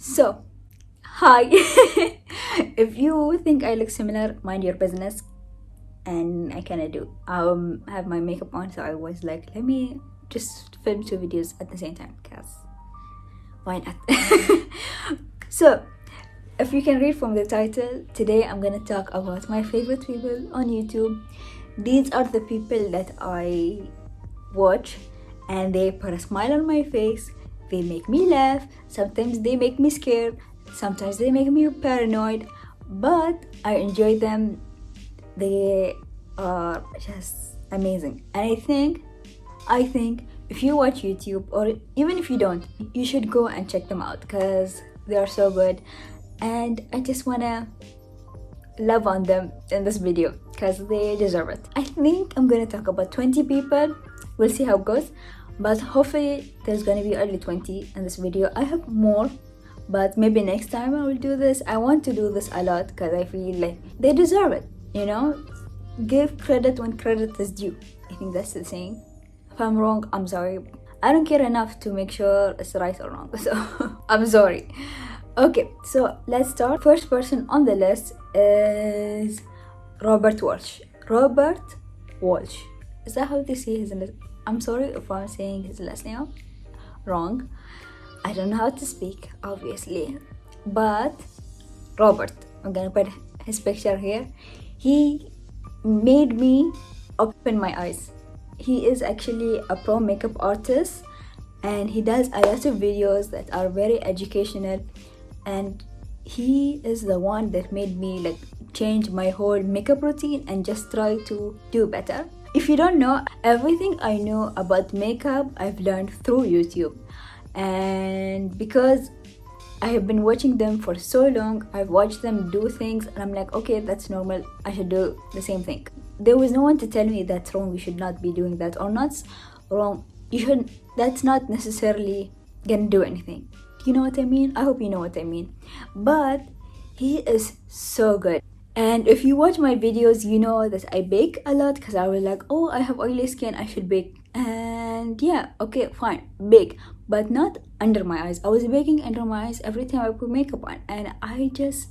So, hi. If you think I look similar, mind your business. And I kind of do. Have my makeup on, so I was like, let me just film 2 videos at the same time, because why not? So, if you can read from the title, today I'm gonna talk about my favorite people on YouTube. These are the people that I watch and they put a smile on my face. They make me laugh. Sometimes they make me scared. Sometimes they make me paranoid. But I enjoy them. They are just amazing. And I think if you watch YouTube, or even if you don't, you should go and check them out because they are so good. And I just wanna love on them in this video because they deserve it. I think I'm gonna talk about 20 people. We'll see how it goes, but hopefully there's gonna be only 20 in this video. I have more, but maybe next time I will do this. I want to do this a lot because I feel like they deserve it, you know? Give credit when credit is due. I think that's the saying. If I'm wrong, I'm sorry. I don't care enough to make sure it's right or wrong, so I'm sorry. Okay, so let's start. First person on the list is Robert Walsh. Robert Walsh. Is that how they say his name? I'm sorry if I'm saying his last name wrong. I don't know how to speak, obviously. But Robert, I'm gonna put his picture here. He made me open my eyes. He is actually a pro makeup artist and he does a lot of videos that are very educational, and he is the one that made me like change my whole makeup routine and just try to do better. If you don't know, everything I know about makeup I've learned through YouTube, and because I have been watching them for so long, I've watched them do things and I'm like, okay, that's normal, I should do the same thing. There was no one to tell me that's wrong, you should not be doing that, or not wrong, you should, that's not necessarily gonna do anything. You know what I mean? I hope you know what I mean. But he is so good. And if you watch my videos, you know that I bake a lot because I was like, oh, I have oily skin, I should bake. And yeah, okay, fine, bake, but not under my eyes. I was baking under my eyes every time I put makeup on, and I just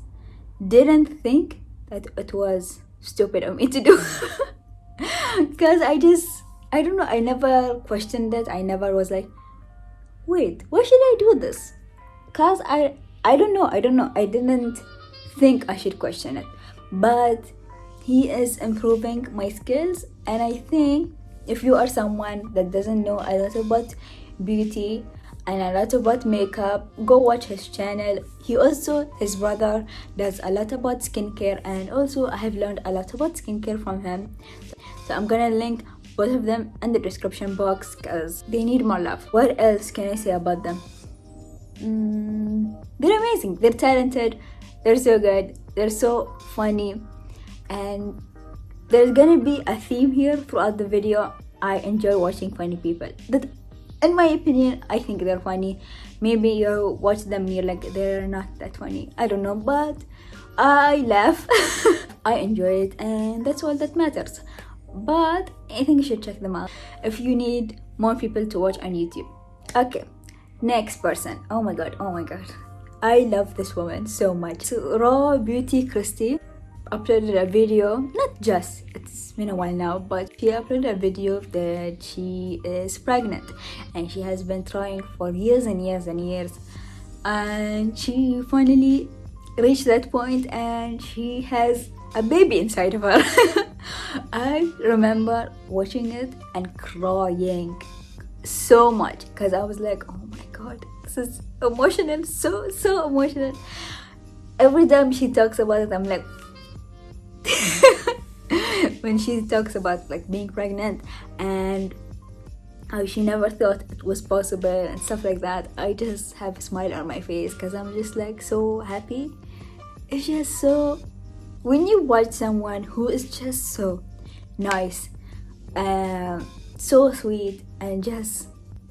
didn't think that it was stupid of me to do. Because I don't know, I never questioned it. I never was like, wait, why should I do this? Because I don't know, I didn't think I should question it. But he is improving my skills, and I think if you are someone that doesn't know a lot about beauty and a lot about makeup, go watch his channel. His brother does a lot about skincare, and also I have learned a lot about skincare from him. So I'm gonna link both of them in the description box because they need more love. What else can I say about them? They're amazing, they're talented, they're so good, they're so funny, and there's gonna be a theme here throughout the video. I enjoy watching funny people that, in my opinion, I think they're funny. Maybe you watch them, you're like, they're not that funny, I don't know, but I laugh. I enjoy it, and that's all that matters. But I think you should check them out if you need more people to watch on YouTube. Okay, next person. Oh my god, I love this woman so much. So RawBeautyKristi uploaded a video, not just, it's been a while now, but she uploaded a video that she is pregnant and she has been trying for years and years and years, and she finally reached that point and she has a baby inside of her. I remember watching it and crying so much because I was like, oh my god, this is emotional, so emotional. Every time she talks about it, I'm like, when she talks about like being pregnant and how she never thought it was possible and stuff like that, I just have a smile on my face because I'm just like so happy. It's just so, when you watch someone who is just so nice, so sweet, and just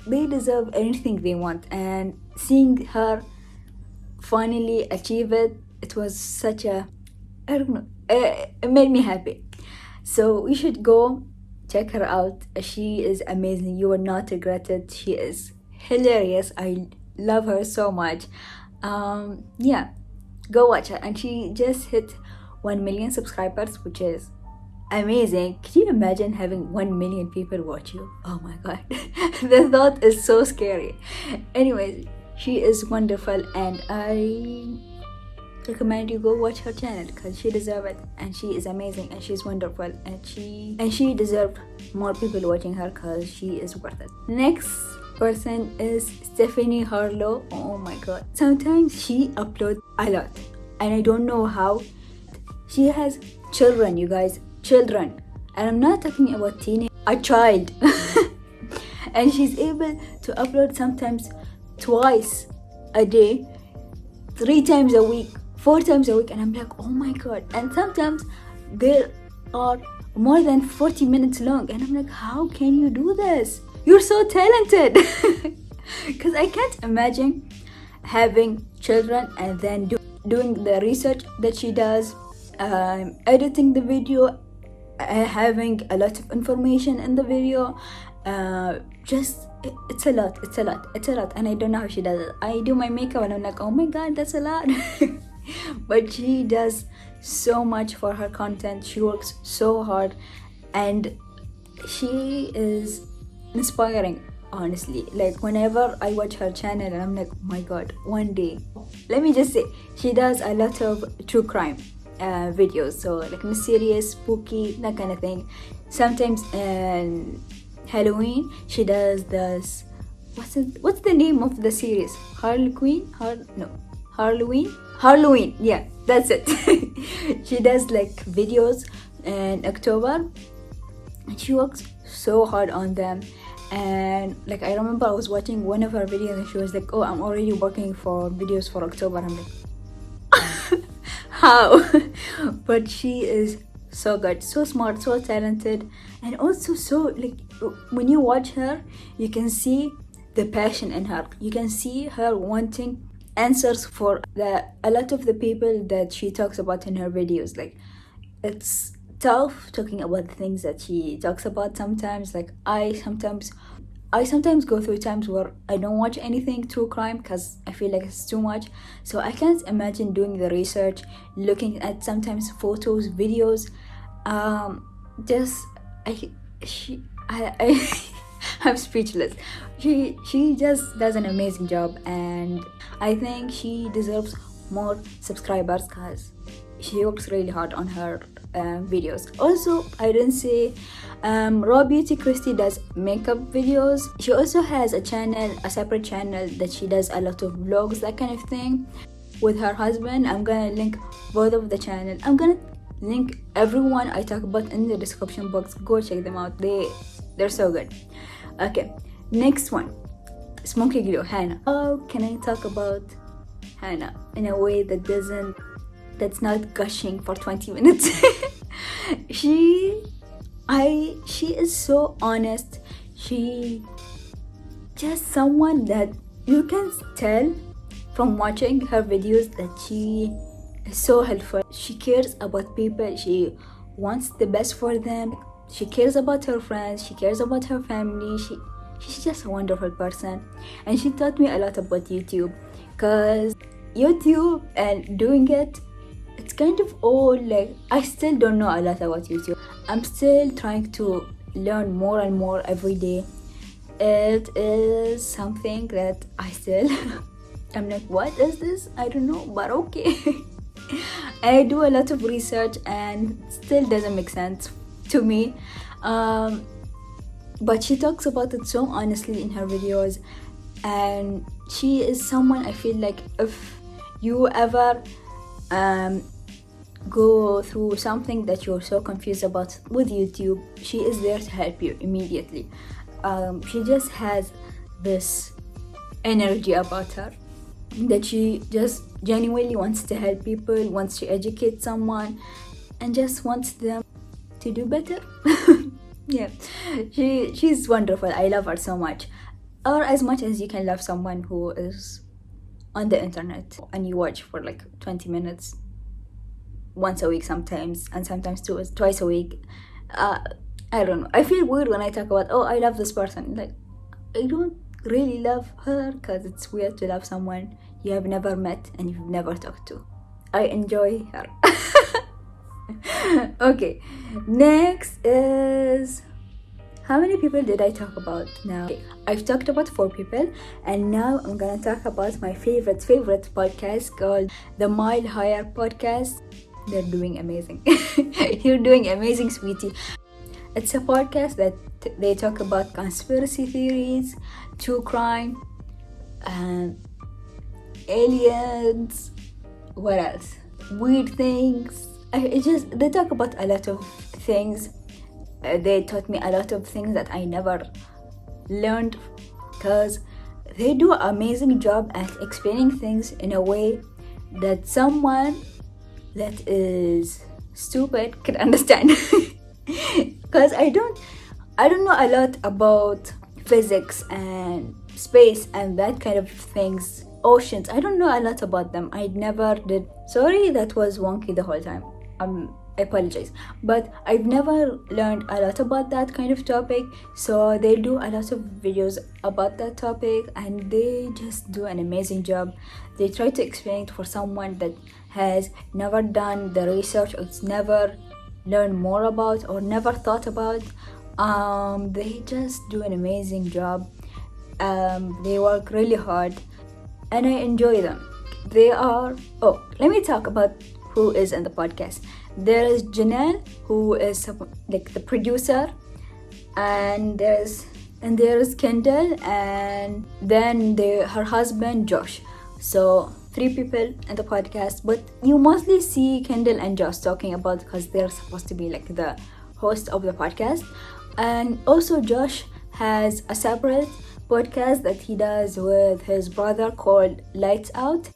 they deserve anything they want, and seeing her finally achieve it, it was such a, I don't know, it made me happy. So you should go check her out. She is amazing, you will not regret it. She is hilarious, I love her so much. Yeah, go watch her. And she just hit 1 million subscribers, which is amazing. Can you imagine having 1 million people watch you? Oh my god. The thought is so scary. Anyways, she is wonderful, and I recommend you go watch her channel because she deserves it, and she is amazing, and she's wonderful, and she deserves more people watching her because she is worth it. Next person is Stephanie Harlowe. Oh my god, sometimes she uploads a lot and I don't know how. She has children, you guys, children, and I'm not talking about teenage, a child. And she's able to upload sometimes twice a day, 3 times a week, 4 times a week, and I'm like, oh my god. And sometimes there are more than 40 minutes long, and I'm like, how can you do this? You're so talented. Because I can't imagine having children and then doing the research that she does, editing the video, having a lot of information in the video. It's a lot, and I don't know how she does it. I do my makeup and I'm like, oh my god, that's a lot. But she does so much for her content. She works so hard, and she is inspiring, honestly. Like, whenever I watch her channel and I'm like, oh my god, one day, let me just say, she does a lot of true crime videos, so like mysterious, spooky, that kind of thing. Sometimes Halloween she does this, what's the name of the series? Halloween, yeah, that's it. She does like videos in October, and she works so hard on them. And like, I remember I was watching one of her videos and she was like, oh, I'm already working for videos for October. I'm like, how? But she is so good, so smart, so talented, and also so, like, when you watch her, you can see the passion in her. You can see her wanting answers for a lot of the people that she talks about in her videos. Like, it's tough talking about the things that she talks about sometimes. Like, I sometimes go through times where I don't watch anything true crime because I feel like it's too much. So I can't imagine doing the research, looking at sometimes photos, videos. I'm speechless. She just does an amazing job, and I think she deserves more subscribers because she works really hard on her videos. Also, I didn't say RawBeautyKristi does makeup videos. She also has a separate channel that she does a lot of vlogs, that kind of thing, with her husband. I'm gonna link both of the channel. I'm gonna link everyone I talk about in the description box. Go check them out. They're so good. Okay, next one, Smokey Glow, Hannah. How can I talk about Hannah in a way that's not gushing for 20 minutes? She is so honest. She just someone that you can tell from watching her videos that she is so helpful. She cares about people. She wants the best for them. She cares about her friends. She cares about her family. She's just a wonderful person, and she taught me a lot about YouTube, because YouTube and doing it's kind of all, like, I still don't know a lot about YouTube. I'm still trying to learn more and more every day. It is something that I still I'm like, what is this? I don't know, but okay. I do a lot of research and still doesn't make sense to me, but she talks about it so honestly in her videos, and she is someone I feel like if you ever go through something that you're so confused about with YouTube, she is there to help you immediately. She just has this energy about her that she just genuinely wants to help people, wants to educate someone, and just wants them to do better. Yeah, she's wonderful. I love her so much, or as much as you can love someone who is on the internet and you watch for like 20 minutes once a week sometimes, and sometimes twice a week. I don't know, I feel weird when I talk about, oh, I love this person. Like, I don't really love her, because it's weird to love someone you have never met and you've never talked to. I enjoy her. Okay, next is, how many people did I talk about now? Okay, I've talked about 4 people, and now I'm gonna talk about my favorite podcast called the Mile Higher Podcast. They're doing amazing. You're doing amazing, sweetie. It's a podcast that they talk about conspiracy theories, true crime, aliens, what else? Weird things. They talk about a lot of things. They taught me a lot of things that I never learned, because they do an amazing job at explaining things in a way that someone that is stupid could understand. Because I don't know a lot about physics and space and that kind of things. Oceans, I don't know a lot about them. I never did. Sorry, that was wonky the whole time. I apologize, but I've never learned a lot about that kind of topic. So they do a lot of videos about that topic, and they just do an amazing job. They try to explain it for someone that has never done the research, or it's never learned more about, or never thought about. They just do an amazing job. They work really hard, and I enjoy them. They are, let me talk about who is in the podcast. There is Janelle, who is like the producer, and there's Kendall, and then her husband Josh. So 3 people in the podcast, but you mostly see Kendall and Josh talking about, because they're supposed to be like the host of the podcast. And also Josh has a separate podcast that he does with his brother called Lights Out.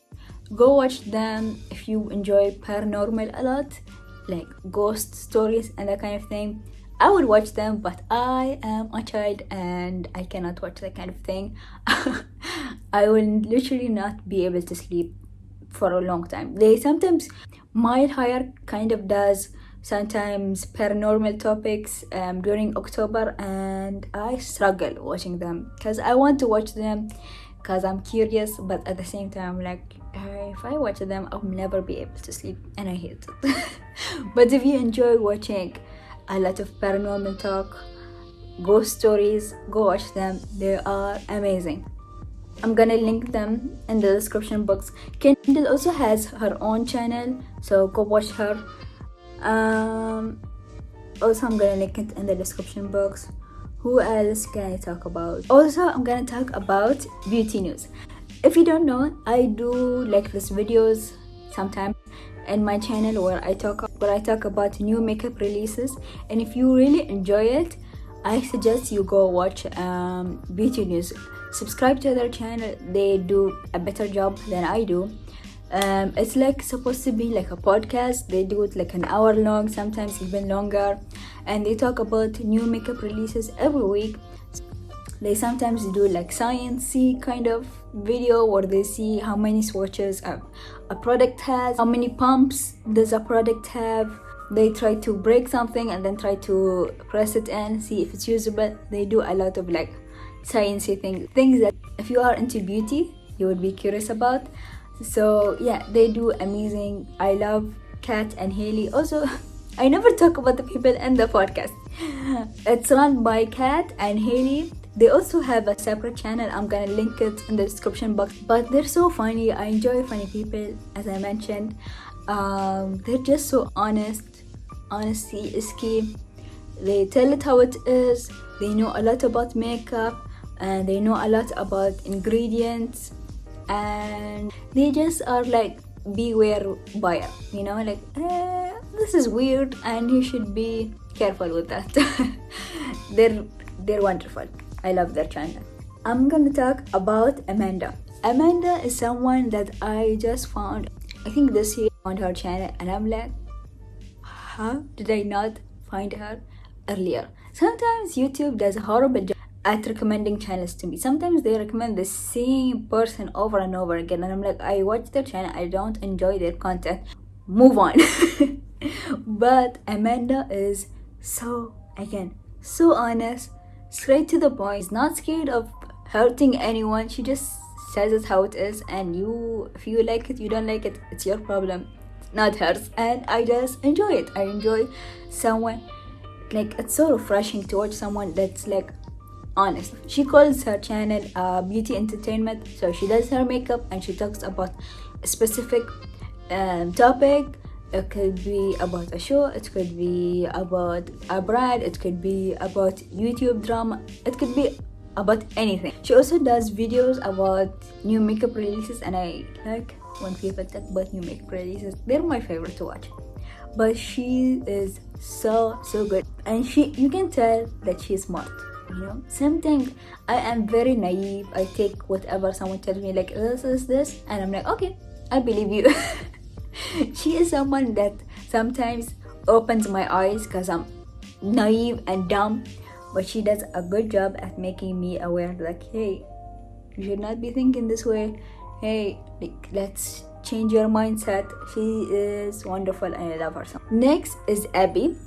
Go watch them if you enjoy paranormal a lot, like ghost stories and that kind of thing. I would watch them, but I am a child and I cannot watch that kind of thing. I will literally not be able to sleep for a long time. They sometimes, Mile Higher kind of does sometimes paranormal topics during October, and I struggle watching them because I want to watch them because I'm curious, but at the same time, like, if I watch them, I'll never be able to sleep, and I hate it. But if you enjoy watching a lot of paranormal talk, ghost stories, go watch them. They are amazing. I'm gonna link them in the description box. Kendall also has her own channel, so go watch her. Also, I'm gonna link it in the description box. Who else can I talk about? Also, I'm gonna talk about beauty news. If you don't know, I do like these videos sometimes in my channel where I talk about new makeup releases, and if you really enjoy it, I suggest you go watch beauty news. Subscribe to their channel. They do a better job than I do. It's like supposed to be like a podcast. They do it like an hour long, sometimes even longer, and they talk about new makeup releases every week. They sometimes do like sciencey kind of video where they see how many swatches a product has, how many pumps does a product have. They try to break something and then try to press it in, see if it's usable. They do a lot of like sciencey things that if you are into beauty, you would be curious about. So yeah, they do amazing. I love Kat and Hailey. Also, I never talk about the people in the podcast. It's run by Kat and Hailey. They also have a separate channel. I'm gonna link it in the description box. But they're so funny. I enjoy funny people, as I mentioned. They're just so honest. Honesty is key. They tell it how it is. They know a lot about makeup, and they know a lot about ingredients, and they just are like beware buyer, you know, like this is weird and you should be careful with that. They're wonderful. I love their channel. I'm gonna talk about Amanda. Amanda is someone that I just found, I think this year, on her channel, and I'm like, how did I not find her earlier? Sometimes YouTube does a horrible job at recommending channels to me. Sometimes they recommend the same person over and over again, and I'm like, I watch their channel, I don't enjoy their content, move on. But Amanda is so honest, straight to the point. She's not scared of hurting anyone. She just tells us how it is, and if you like it, you don't like it, it's your problem, not hers. And I just enjoy it. I enjoy someone, like, it's so refreshing to watch someone that's like honest. She calls her channel beauty entertainment, so she does her makeup and she talks about a specific topic. It could be about a show, it could be about a brand, it could be about YouTube drama, it could be about anything. She also does videos about new makeup releases, and I like when people talk about new makeup releases. They're my favorite to watch. But she is so good, and you can tell that she's smart. You know, sometimes I am very naive. I take whatever someone tells me, like, this is this, and I'm like, okay, I believe you. She is someone that sometimes opens my eyes because I'm naive and dumb, but she does a good job at making me aware, like, hey, you should not be thinking this way. Hey, like, let's change your mindset. She is wonderful and I love her so much. Next is Abby.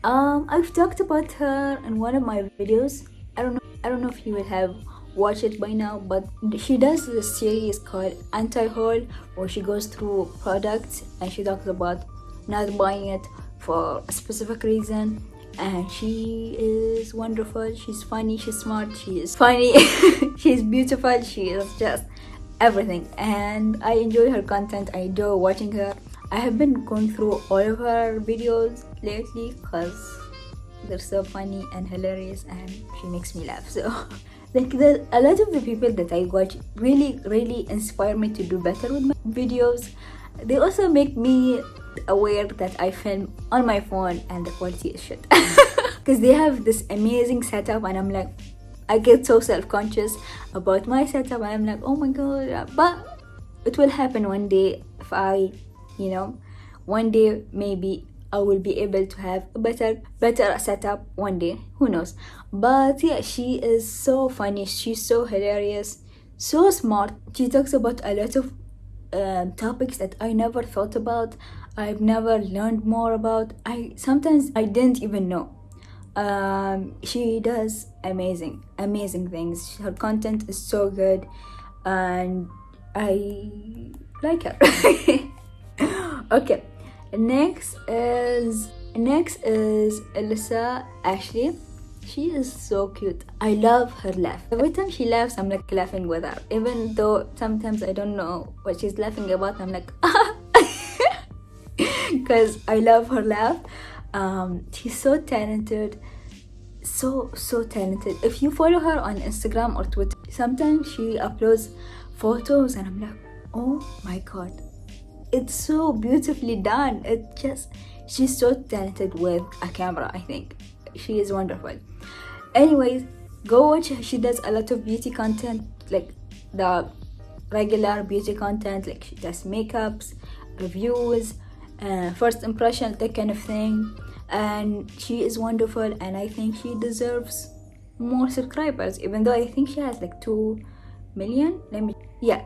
I've talked about her in one of my videos. I don't know if you will have watched it by now, but she does this series called Anti-Haul, where she goes through products and she talks about not buying it for a specific reason. And she is wonderful. She's funny, she's smart, she is funny, she's beautiful, she is just everything, and I enjoy her content. I enjoy watching her. I have been going through all of her videos lately because they're so funny and hilarious, and she makes me laugh. So like, a lot of the people that I watch really inspire me to do better with my videos. They also make me aware that I film on my phone and the quality is shit, because they have this amazing setup, and I'm like, I get so self-conscious about my setup, and I'm like, oh my god. But it will happen one day. If I, one day maybe I will be able to have a better setup one day, who knows. But yeah, she is so funny, she's so hilarious, so smart. She talks about a lot of topics that I never thought about, I've never learned more about. Sometimes I didn't even know. She does amazing things. Her content is so good and I like her. Okay, next is Alyssa Ashley. She is so cute. I love her laugh. Every time she laughs, I'm like laughing with her. Even though sometimes I don't know what she's laughing about, I'm like, because I love her laugh. She's so talented. So talented. If you follow her on Instagram or Twitter, sometimes she uploads photos and I'm like, oh my god, it's so beautifully done. She's so talented with a camera. I think she is wonderful. Anyways, go watch her. She does a lot of beauty content, like the regular beauty content, like she does makeups, reviews, first impression, that kind of thing. And she is wonderful, and I think she deserves more subscribers, even though I think she has like 2 million.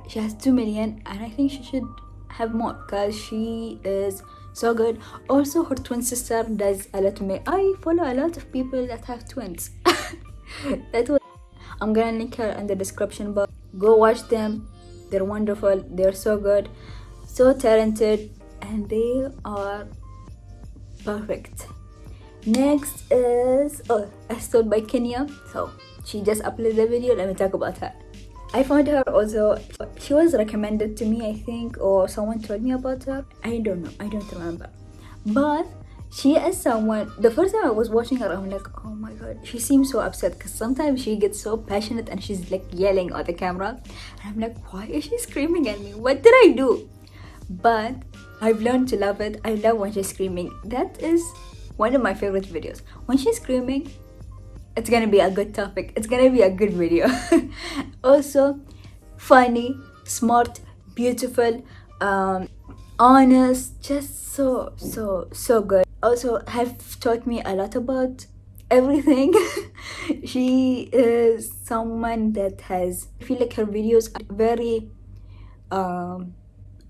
She has 2 million, and I think she should have more because she is so good. Also, her twin sister does a lot of me. I follow a lot of people that have twins. I'm gonna link her in the description box. Go watch them. They're wonderful. They're so good, so talented, and they are perfect. Next is Astor by Kenya. So she just uploaded a video. Let me talk about her. I found her also. She was recommended to me, I think, or someone told me about her. I don't know. I don't remember. But she is someone. The first time I was watching her, I'm like, oh my god. She seems so upset because sometimes she gets so passionate and she's like yelling at the camera. And I'm like, why is she screaming at me? What did I do? But I've learned to love it. I love when she's screaming. That is one of my favorite videos. When she's screaming, it's gonna be a good topic. It's gonna be a good video. Also, funny, smart, beautiful, honest, just so good. Also, have taught me a lot about everything. She is someone that has, I feel like her videos are very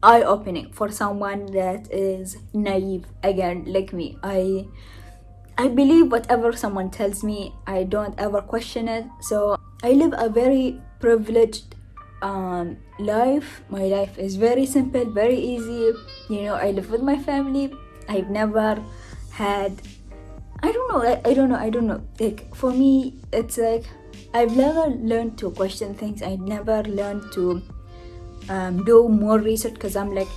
eye-opening for someone that is naive, again, like me. I believe whatever someone tells me. I don't ever question it. So I live a very privileged my life is very simple, very easy. You know, I live with my family. I've never had, I don't know. Like, for me, it's like, I've never learned to question things. I never learned to do more research, because I'm like,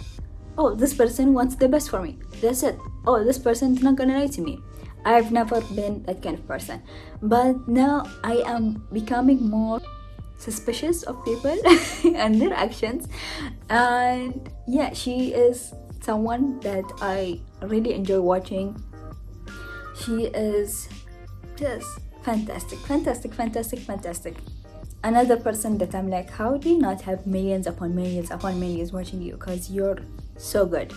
oh, this person wants the best for me. That's it. Oh, this person's not gonna lie to me. I've never been that kind of person. But now I am becoming more suspicious of people and their actions. And yeah, she is someone that I really enjoy watching. She is just fantastic. Another person that I'm like, how do you not have millions upon millions upon millions watching you? Because you're so good.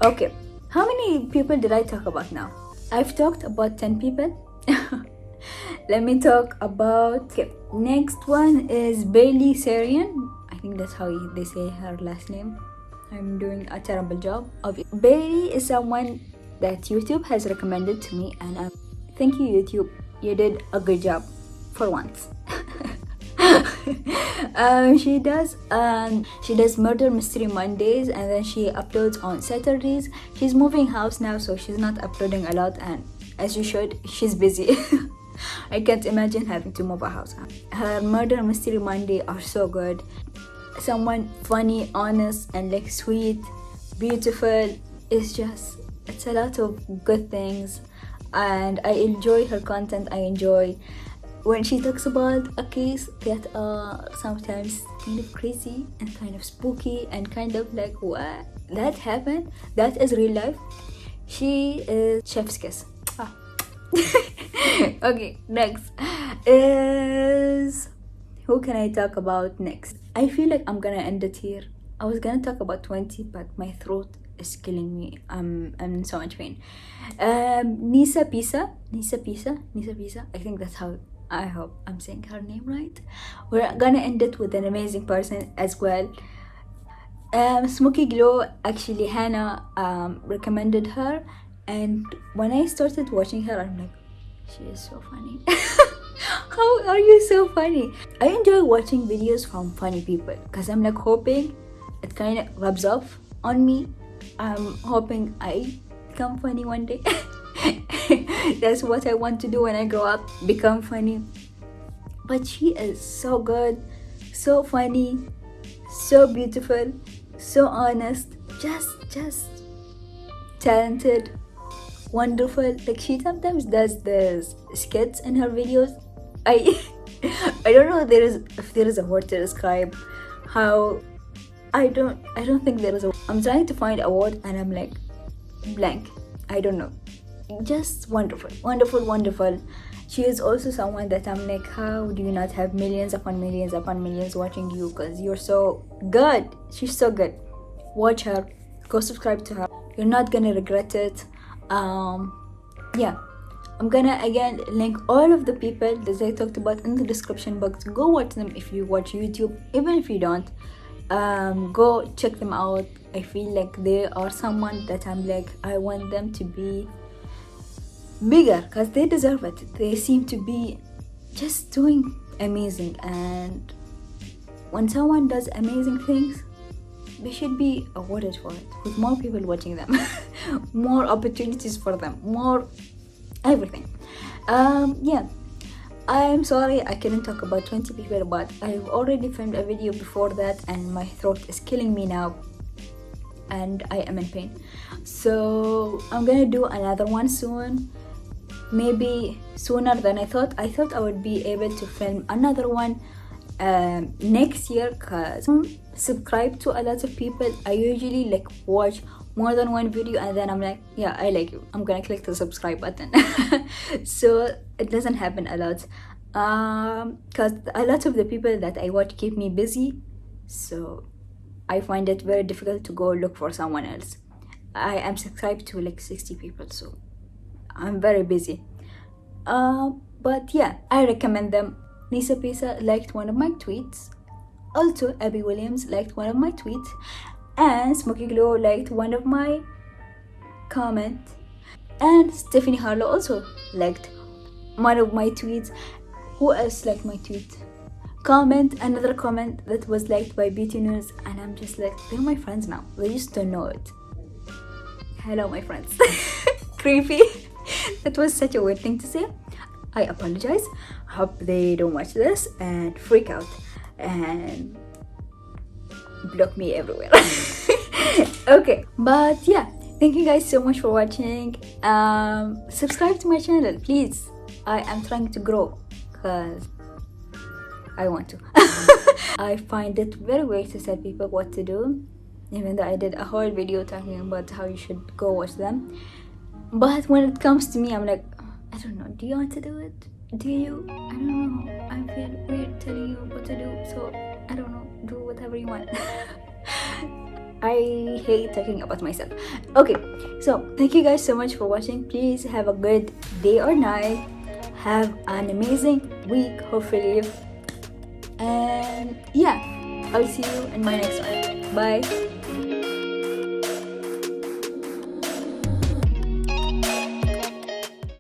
Okay, how many people did I talk about now? I've talked about 10 people. Let me talk about, okay, next one is Bailey Sarian. I think that's how they say her last name. I'm doing a terrible job of it. Bailey is someone that YouTube has recommended to me, and thank you, YouTube. You did a good job for once. She does Murder Mystery Mondays, and then she uploads on Saturdays. She's moving house now, so she's not uploading a lot, and as you should, she's busy. I can't imagine having to move a house. Her Murder Mystery Monday are so good. Someone funny, honest, and like sweet, beautiful. It's a lot of good things, and I enjoy her content. I enjoy when she talks about a case that are sometimes kind of crazy and kind of spooky and kind of like, what? That happened? That is real life? She is chef's kiss. Okay, next is, who can I talk about next? I feel like I'm gonna end it here. I was gonna talk about 20, but my throat is killing me. I'm in so much pain. Nisipisa. I think that's how, I hope I'm saying her name right. We're gonna end it with an amazing person as well. Smokey Glow, actually Hannah recommended her, and when I started watching her, I'm like, she is so funny. How are you so funny? I enjoy watching videos from funny people, because I'm like hoping it kind of rubs off on me. I'm hoping I become funny one day. That's what I want to do when I grow up, become funny. But she is so good, so funny, so beautiful, so honest, just talented, wonderful. Like, she sometimes does this skits in her videos. I don't know if there is a word to describe how. I don't think there is a. I'm trying to find a word and I'm like blank. I don't know. Just wonderful. She is also someone that I'm like, how do you not have millions upon millions upon millions watching you? Because you're so good. She's so good. Watch her. Go subscribe to her. You're not gonna regret it. Yeah. I'm gonna again link all of the people that I talked about in the description box. Go watch them if you watch YouTube. Even if you don't, go check them out. I feel like they are someone that I'm like, I want them to be bigger, because they deserve it. They seem to be just doing amazing, and when someone does amazing things, they should be awarded for it, with more people watching them. More opportunities for them, more everything. Yeah, I'm sorry I couldn't talk about 20 people, but I've already filmed a video before that and my throat is killing me now and I am in pain. So I'm gonna do another one soon, maybe sooner than I thought. I thought I would be able to film another one next year, because subscribe to a lot of people. I usually like watch more than one video and then I'm like, yeah, I like you, I'm gonna click the subscribe button. So it doesn't happen a lot, because a lot of the people that I watch keep me busy, so I find it very difficult to go look for someone else. I am subscribed to like 60 people, so I'm very busy. But yeah, I recommend them. Nisipisa liked one of my tweets. Also, Abby Williams liked one of my tweets. And Smokey Glow liked one of my comments. And Stephanie Harlowe also liked one of my tweets. Who else liked my tweet? comment, another comment that was liked by Beauty News, and I'm just like, they're my friends now. They just don't know it. Hello, my friends. Creepy. That was such a weird thing to say. I apologize. Hope they don't watch this and freak out and block me everywhere. Okay, but yeah, thank you guys so much for watching. Subscribe to my channel, please. I am trying to grow because I want to. I find it very weird to tell people what to do, even though I did a whole video talking about how you should go watch them. But when it comes to me, I'm like, I don't know, do you want to do it? Do you? I don't know. I feel weird telling you what to do, so I don't know, do whatever you want. I hate talking about myself. Okay, so thank you guys so much for watching. Please have a good day or night. Have an amazing week, hopefully. And yeah, I'll see you in my next one. Bye.